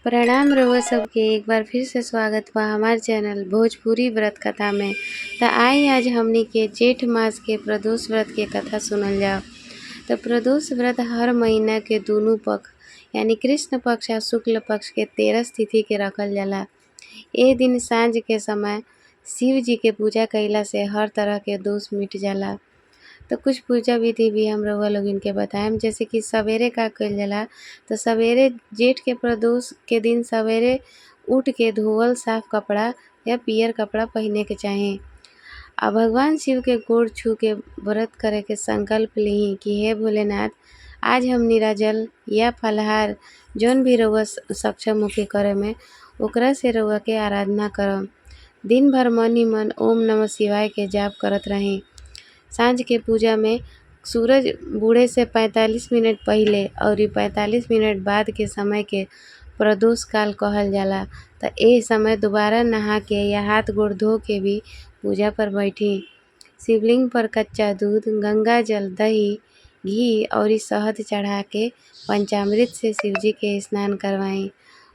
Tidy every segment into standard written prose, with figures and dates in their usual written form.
प्रणाम रउआ सबके एक बार फिर से स्वागत बा हमार चैनल भोजपुरी व्रत कथा में। त आई आज हमनी के जेठ मास के प्रदोष व्रत के कथा सुनल जाओ। तो प्रदोष व्रत हर महीना के दोनों पक्ष यानी कृष्ण पक्ष और शुक्ल पक्ष के 13 तिथि के रखल जाला। ए दिन सांझ के समय शिव जी के पूजा कइला से हर तरह के दोष मिट जाला। तो कुछ पूजा विधि भी हम रउआ लोग इनके बताएम। जैसे कि सवेरे का कइल जाला, तो सवेरे जेठ के प्रदोष के दिन सवेरे उठ के धोवल साफ कपड़ा या पियर कपड़ा पहने के चाही। आ भगवान शिव के गोड़ छू के व्रत करे के संकल्प ली कि हे भोलेनाथ, आज हम निराजल या फलाहार जौन भी रउआ सक्षम होके करे में ओकरा से रउआ के आराधना करम। दिन भर मन ही मन ओम नमः शिवाय के जाप करत रही। सांझ के पूजा में सूरज बूढ़े से 45 मिनट पहले और 45 मिनट बाद के समय के प्रदोष काल कहल जाला। त ए समय दोबारा नहा के या हाथ गोड़ धो के भी पूजा पर बैठी। शिवलिंग पर कच्चा दूध, गंगा जल, दही, घी और शहद चढ़ा के पंचामृत से शिवजी के स्नान करवाई।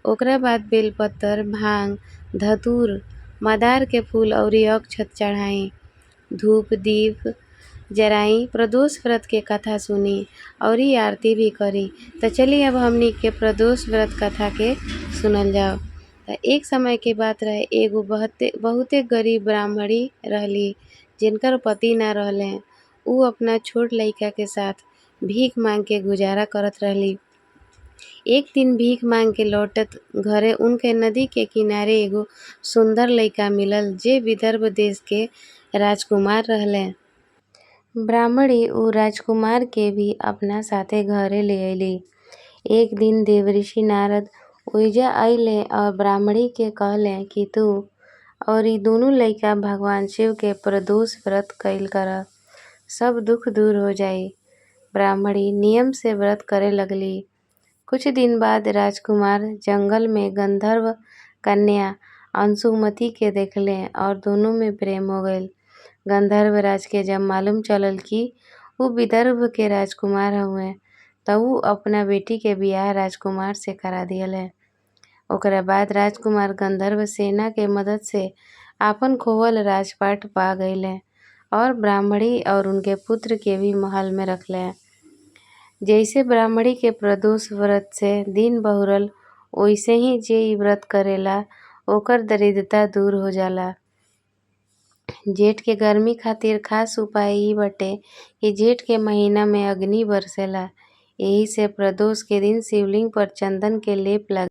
ओकरा बाद बेलपत्र, भांग, धतूर, मदार के फूल और अक्षत चढ़ाई। धूप दीप जराई, प्रदोष व्रत के कथा सुनी और आरती भी करी। तो चलिए अब हमनी के प्रदोष व्रत कथा के सुनल जाओ। तो एक समय के बात रहे, एगो बहुते गरीब ब्राह्मणी रहली जिनकर पति ना रहले। उ अपना छोट लइका के साथ भीख मांग के गुजारा करत रहली। एक दिन भीख मांग के लौटत घरे उनके नदी के किनारे एगो सुंदर लइका मिलल जे विदर्भ देश के राजकुमार रहले। ब्राह्मणी उ राजकुमार के भी अपना साथे घरे ले अइली। एक दिन देवऋषि नारद ओइजा अइले और ब्राह्मणी के कहले कि तू और ई दोनों लइका भगवान शिव के प्रदोष व्रत कइल कर, सब दुख दूर हो जाई। ब्राह्मणी नियम से व्रत करे लगली। कुछ दिन बाद राजकुमार जंगल में गंधर्व कन्या अंशुमति के देखले और दोनों में प्रेम हो गइल। गंधर्व राज के जब मालूम चलल कि उ विदर्भ के राजकुमार हुए, त उ अपना बेटी के बियाह राजकुमार से करा दिहले। ओकरा बाद राजकुमार गंधर्व सेना के मदद से आपन खोवल राजपाट पा गइले और ब्राह्मणी और उनके पुत्र के भी महल में रखले। जैसे ब्राह्मणी के प्रदोष व्रत से दिन बहुरल, ओइसे ही जे इ व्रत करेला ओकर दरिद्रता दूर हो जाला। जेठ के गर्मी खातिर खास उपाय इ बाटे कि जेठ के महीना में अग्नि बरसेला। एही से प्रदोष के दिन शिवलिंग पर चंदन के लेप लगा